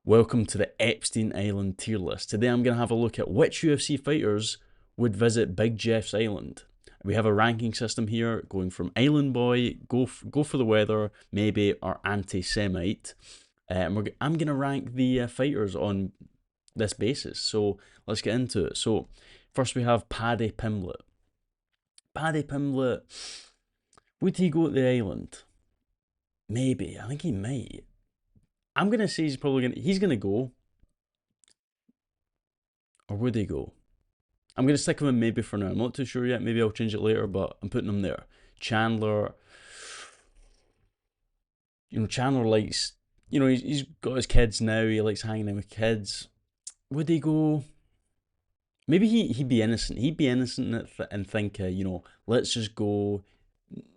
Welcome to the Epstein Island tier list. Today I'm going to have a look at which UFC fighters would visit Big Jeff's island. We have a ranking system here going from Island Boy, go for the weather, maybe, or anti-Semite. I'm going to rank the fighters on this basis. So let's get into it. So first we have Paddy Pimblett. Paddy Pimblett, would he go to the island? Maybe. I think he might. I'm gonna say he's gonna go, or would he go? I'm gonna stick him in maybe for now. I'm not too sure yet. Maybe I'll change it later, but I'm putting him there. Chandler, Chandler likes, he's got his kids now. He likes hanging out with kids. Would he go? Maybe he'd be innocent. He'd be innocent and think, let's just go.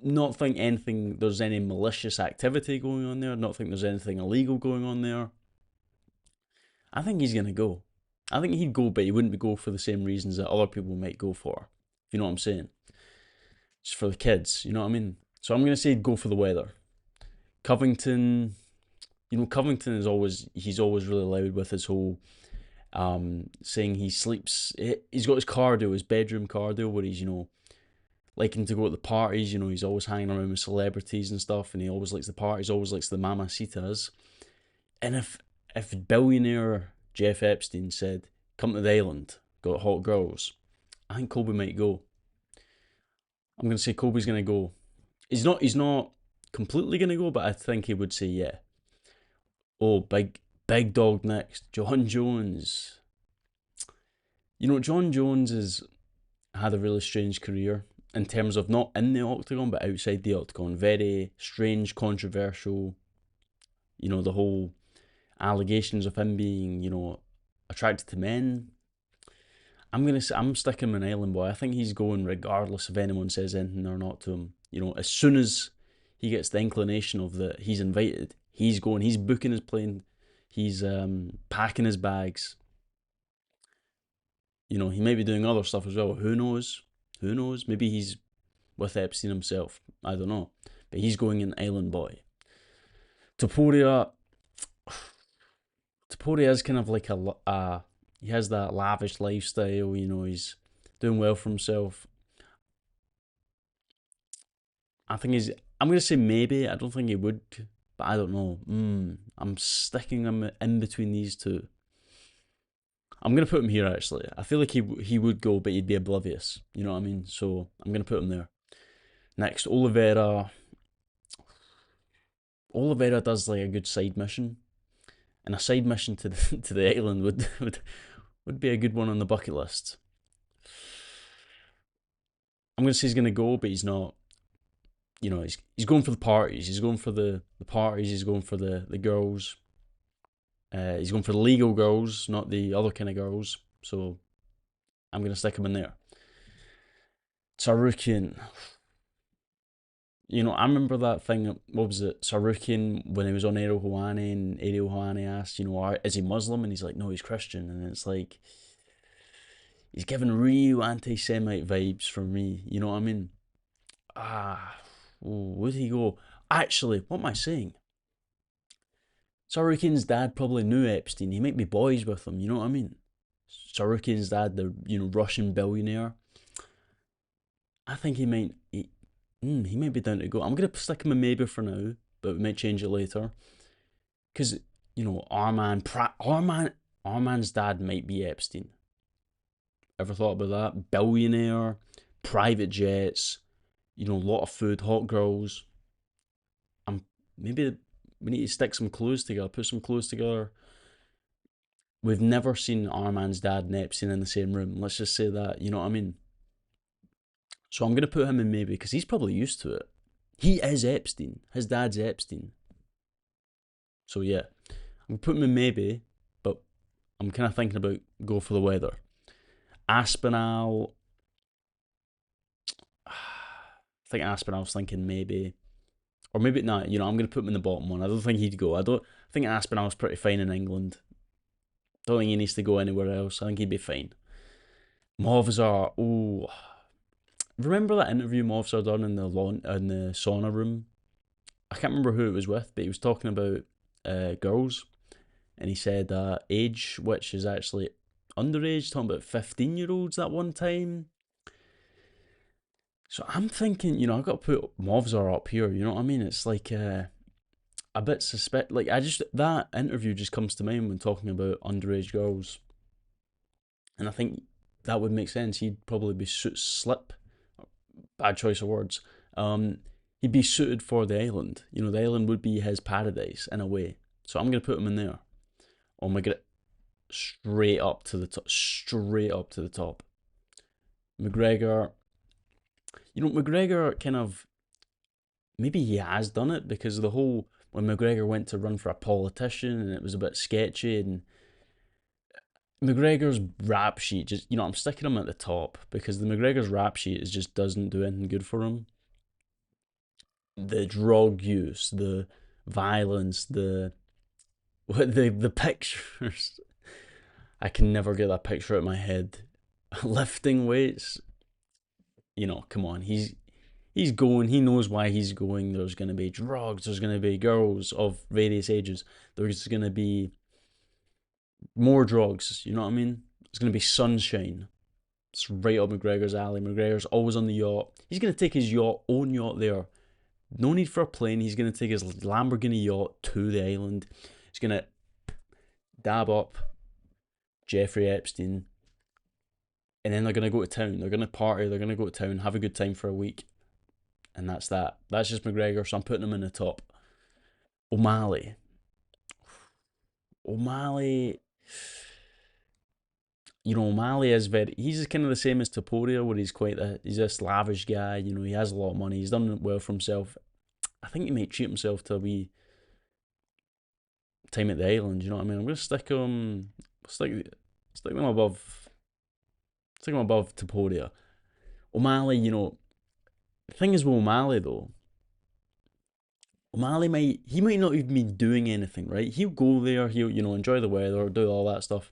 Not think anything. There's any malicious activity going on there. Not think there's anything illegal going on there. I think he's gonna go. I think he'd go, but he wouldn't go for the same reasons that other people might go for. If you know what I'm saying? Just for the kids. You know what I mean? So I'm gonna say he'd go for the weather. Covington. Covington he's always really loud with his whole saying he sleeps. He's got his cardio, his bedroom cardio, where he's liking to go to the parties. He's always hanging around with celebrities and stuff, and he always likes the parties, always likes the mamacitas. And if billionaire Jeff Epstein said, "Come to the island, got hot girls," I think Colby might go. I'm gonna say Colby's gonna go. He's not completely gonna go, but I think he would say yeah. Oh, big dog next, John Jones. John Jones has had a really strange career in terms of not in the octagon but outside the octagon. Very strange, controversial. The whole allegations of him being, attracted to men. I'm sticking him an Island Boy. I think he's going regardless if anyone says anything or not to him. As soon as he gets the inclination of that he's invited, he's going. He's booking his plane. He's packing his bags. He might be doing other stuff as well. Who knows? Who knows? Maybe he's with Epstein himself. I don't know. But he's going an Island Boy. Topuria is kind of like he has that lavish lifestyle. He's doing well for himself. I'm going to say maybe. I don't think he would, but I don't know. I'm sticking him in between these two. I'm going to put him here, actually. I feel like he would go, but he'd be oblivious. You know what I mean? So I'm going to put him there. Next, Oliveira. Oliveira does like a good side mission. And a side mission to the island would be a good one on the bucket list. I'm going to say he's going to go, but he's not. He's going for the parties. He's going for the parties. He's going for the girls. He's going for the legal girls, not the other kind of girls. So I'm going to stick him in there. Tsarukyan. I remember that thing, what was it, Tsarukyan, when he was on Ariel Helwani, and Ariel Helwani asked, is he Muslim? And he's like, no, he's Christian. And it's like, he's giving real anti-Semite vibes from me. You know what I mean? Would he go? Actually, what am I saying? Tsarukyan's dad probably knew Epstein. He might be boys with him, you know what I mean? Tsarukyan's dad, the Russian billionaire. I think he might be down to go. I'm gonna stick him in maybe for now, but we might change it later. Because Arman's dad might be Epstein. Ever thought about that? Billionaire, private jets, a lot of food, hot girls. Maybe we need to stick some clues together, put some clues together. We've never seen Arman's dad and Epstein in the same room. Let's just say that, you know what I mean? So I'm going to put him in maybe, because he's probably used to it. He is Epstein. His dad's Epstein. So yeah, I'm going to put him in maybe, but I'm kind of thinking about go for the weather. Aspinall. I think Aspinall's thinking maybe. Or maybe not, I'm going to put him in the bottom one. I don't think he'd go. I think Aspinall's pretty fine in England. Don't think he needs to go anywhere else. I think he'd be fine. Movzar, remember that interview Movzar done in the sauna room? I can't remember who it was with, but he was talking about girls. and he said age, which is actually underage, talking about 15-year-olds that one time. So I'm thinking, I've got to put Movzar up here, you know what I mean? It's like a bit suspect. Like, that interview just comes to mind when talking about underage girls. And I think that would make sense. He'd probably be slip, bad choice of words. Um, he'd be suited for the island. The island would be his paradise in a way. So I'm gonna put him in there. Oh my god, straight up to the top, straight up to the top. McGregor, McGregor kind of, maybe he has done it because of the whole, when McGregor went to run for a politician and it was a bit sketchy, and McGregor's rap sheet just, I'm sticking him at the top because the McGregor's rap sheet just doesn't do anything good for him. The drug use, the violence, the pictures. I can never get that picture out of my head. Lifting weights, come on. He's going. He knows why he's going. There's going to be drugs. There's going to be girls of various ages. There's going to be more drugs. You know what I mean? It's going to be sunshine. It's right up McGregor's alley. McGregor's always on the yacht. He's going to take his own yacht there. No need for a plane. He's going to take his Lamborghini yacht to the island. He's going to dab up Jeffrey Epstein. And then they're going to go to town. They're going to party. They're going to go to town, have a good time for a week. And that's that. That's just McGregor, so I'm putting him in the top. O'Malley. O'Malley. O'Malley is he's kind of the same as Taporia, where he's a lavish guy. He has a lot of money. He's done well for himself. I think he might treat himself to a wee time at the island. You know what I mean? I'm gonna stick him above Taporia. O'Malley, the thing is with O'Malley though, O'Malley might not even be doing anything, right? He'll go there, he'll enjoy the weather, do all that stuff.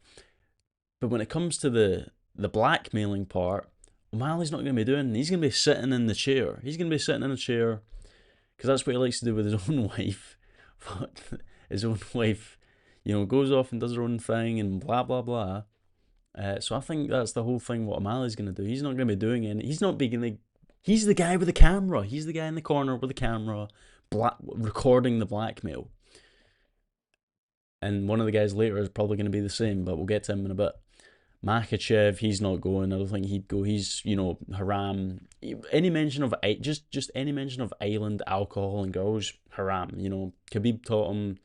But when it comes to the blackmailing part, O'Malley's not going to be doing. He's going to be sitting in the chair. He's going to be sitting in a chair because that's what he likes to do with his own wife. But his own wife, goes off and does her own thing and blah blah blah. So I think that's the whole thing. What O'Malley's going to do, he's not going to be doing any. He's not being. He's the guy with the camera. He's the guy in the corner with the camera, recording the blackmail. And one of the guys later is probably going to be the same, but we'll get to him in a bit. Makachev, he's not going. I don't think he'd go. He's, haram. Any mention of just any mention of island alcohol and girls, haram. Khabib taught him.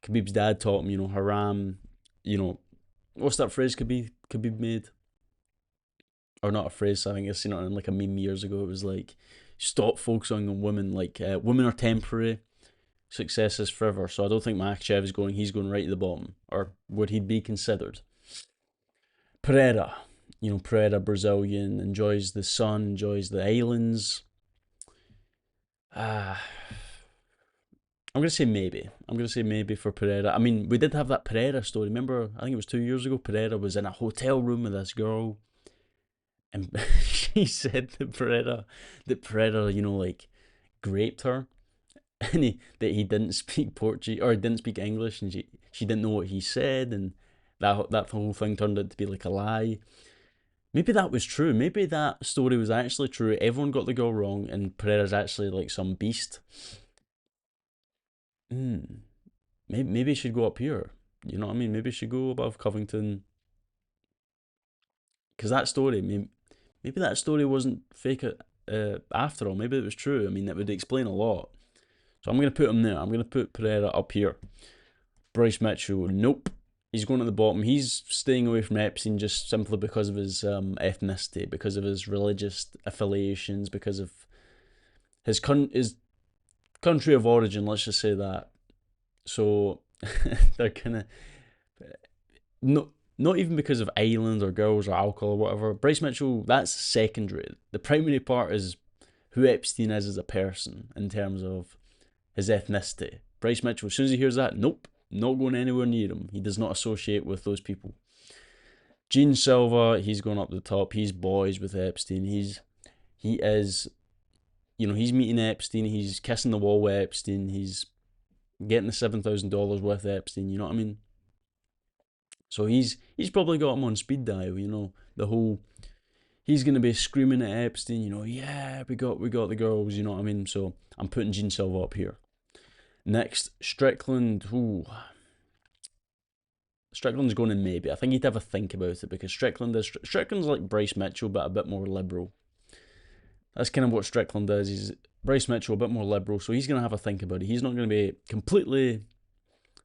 Khabib's dad taught him. Haram. What's that phrase Khabib made? Or not a phrase. I think I seen it in like a meme years ago. It was like, stop focusing on women. Like women are temporary. Success is forever. So I don't think Makachev is going. He's going right to the bottom, or would he be considered? Pereira, Pereira, Brazilian, enjoys the sun, enjoys the islands. I'm gonna say maybe. I'm gonna say maybe for Pereira. I mean, we did have that Pereira story. Remember, I think it was 2 years ago. Pereira was in a hotel room with this girl, and she said that Pereira, like raped her, and that he didn't speak Portuguese or didn't speak English, and she didn't know what he said, and that whole thing turned out to be like a lie. Maybe that was true. Maybe that story was actually true. Everyone got the girl wrong, and Pereira's actually like some beast. Maybe he should go up here. You know what I mean? Maybe he should go above Covington. Because that story, maybe that story wasn't fake after all. Maybe it was true. I mean, that would explain a lot. So I'm going to put him there. I'm going to put Pereira up here. Bryce Mitchell, nope. He's going at the bottom. He's staying away from Epstein just simply because of his ethnicity, because of his religious affiliations, because of his country of origin, let's just say that. So they're kind of... Not even because of islands or girls or alcohol or whatever. Bryce Mitchell, that's secondary. The primary part is who Epstein is as a person in terms of his ethnicity. Bryce Mitchell, as soon as he hears that, nope. Not going anywhere near him. He does not associate with those people. Gene Silva, he's going up the top. He's boys with Epstein. He is, he's meeting Epstein. He's kissing the wall with Epstein. He's getting the $7,000 with Epstein. You know what I mean? So he's probably got him on speed dial. The whole he's gonna be screaming at Epstein. Yeah, we got the girls. You know what I mean? So I'm putting Gene Silva up here. Next, Strickland. Ooh, Strickland's going in maybe. I think he'd have a think about it because Strickland's like Bryce Mitchell, but a bit more liberal. That's kind of what Strickland is. He's Bryce Mitchell, a bit more liberal, so he's going to have a think about it. He's not going to be completely,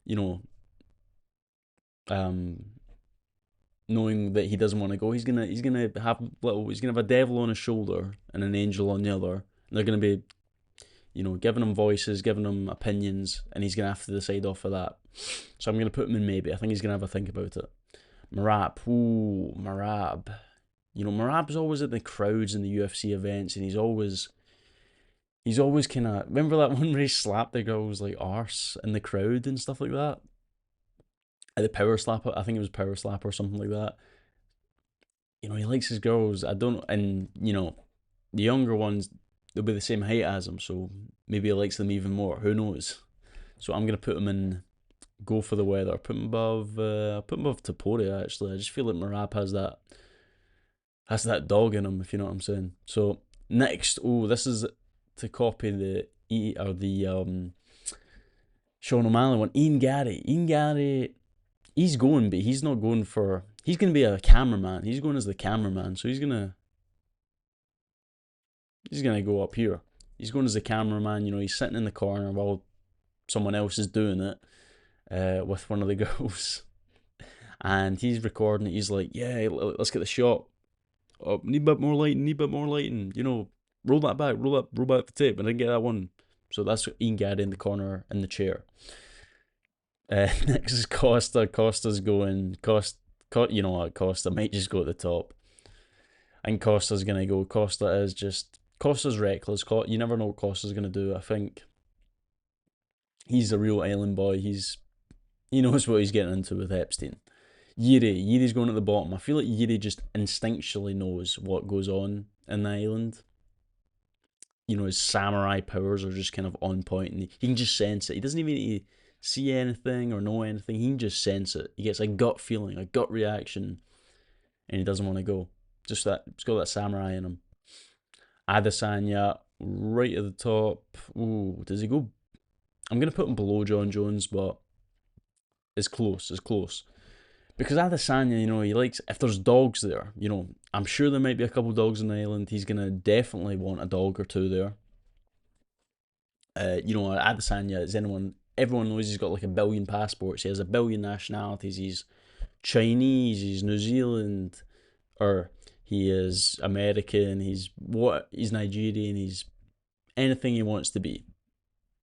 you know, um, knowing that he doesn't want to go. He's gonna have a devil on his shoulder and an angel on the other. And they're going to be, giving him voices, giving him opinions, and he's going to have to decide off of that. So I'm going to put him in maybe. I think he's going to have a think about it. Marab, ooh, Marab. Marab's always at the crowds in the UFC events, and he's always kind of, remember that one where he slapped the girl's like arse in the crowd and stuff like that? At the power slap, I think it was power slap or something like that. He likes his girls. I don't, and the younger ones, they'll be the same height as him, so maybe he likes them even more. Who knows? So I'm gonna put him in. Go for the weather. Put him above Topuria. Actually, I just feel like Marab has that dog in him, if you know what I'm saying. So next, this is to copy the Sean O'Malley one. Ian Gary, he's going, but he's not going for. He's going to be a cameraman. He's going as the cameraman, so he's gonna go up here. He's going as the cameraman. He's sitting in the corner while someone else is doing it with one of the girls, and he's recording it. He's like, "Yeah, let's get the shot. Oh, need a bit more lighting. Need a bit more lighting. Roll that back. Roll back the tape." And I didn't get that one. So that's Ian Gary in the corner in the chair. Next is Costa. Costa's going. You know what? Costa might just go at the top. And Costa's gonna go. Costa's reckless. You never know what Costa's gonna do. I think he's a real island boy. He knows what he's getting into with Epstein. Yuri's going at the bottom. I feel like Yuri just instinctually knows what goes on in the island. His samurai powers are just kind of on point, and he can just sense it. He doesn't even need to see anything or know anything. He can just sense it. He gets a gut feeling, a gut reaction, and he doesn't want to go. Just that, he's got that samurai in him. Adesanya, right at the top. Ooh, does he go? I'm going to put him below John Jones, but it's close. Because Adesanya, he likes, if there's dogs there, I'm sure there might be a couple dogs on the island. He's going to definitely want a dog or two there. Adesanya, everyone knows he's got like 1 billion passports. He has 1 billion nationalities. He's Chinese, he's New Zealand, or he is American, he's Nigerian, he's anything he wants to be.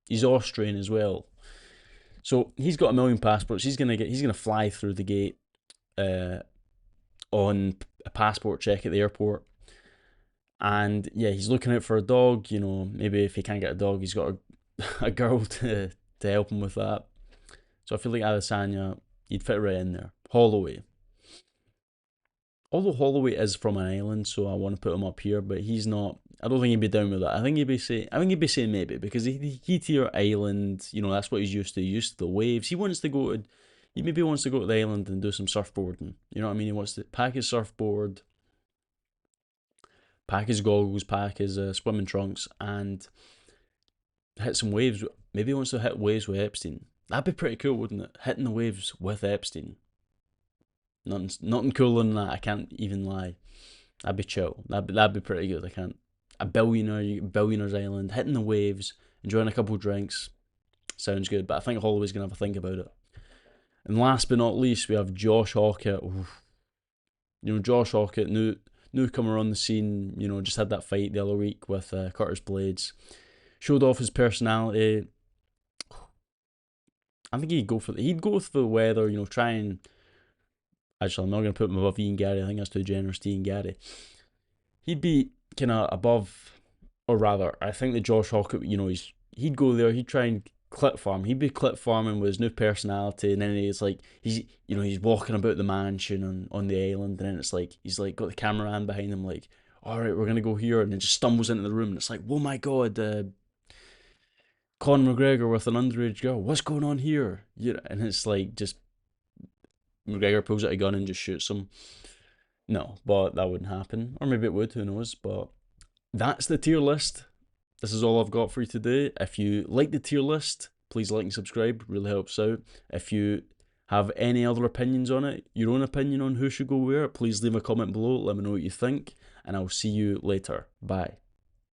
He's Austrian as well. So he's got 1 million passports. He's gonna fly through the gate on a passport check at the airport. And yeah, he's looking out for a dog. Maybe if he can't get a dog, he's got a girl to help him with that. So I feel like Adesanya, he'd fit right in there. Holloway. Although Holloway is from an island, so I want to put him up here, but he's not. I don't think he'd be down with that. I think he'd be saying maybe because he'd hear island. That's what he's used to. He's used to the waves. He maybe wants to go to the island and do some surfboarding. You know what I mean? He wants to pack his surfboard, pack his goggles, pack his swimming trunks, and hit some waves. Maybe he wants to hit waves with Epstein. That'd be pretty cool, wouldn't it? Hitting the waves with Epstein. Nothing cooler than that. I can't even lie. That'd be chill. That'd be pretty good. I can't. A billionaire's island, hitting the waves, enjoying a couple of drinks. Sounds good. But I think Holloway's gonna have a think about it. And last but not least, we have Josh Hawkett. Oof. Josh Hawkett, newcomer on the scene. Just had that fight the other week with Curtis Blades. Showed off his personality. I think he'd go for the weather. Try and. Actually, I'm not going to put him above Ian Gary. I think that's too generous to Ian Gary. He'd be kind of above, or rather, I think that Josh Hawkett, he'd go there. He'd try and clip farm. He'd be clip farming with his new personality, and then he's like he's walking about the mansion on the island, and then it's like he's like got the cameraman behind him, like, all right, we're gonna go here, and then just stumbles into the room, and it's like, oh my god, Conor McGregor with an underage girl. What's going on here? And it's like just McGregor pulls out a gun and just shoots him. No, but that wouldn't happen. Or maybe it would, who knows. But that's the tier list. This is all I've got for you today. If you like the tier list, please like and subscribe. Really helps out. If you have any other opinions on it, your own opinion on who should go where, please leave a comment below. Let me know what you think. And I'll see you later. Bye.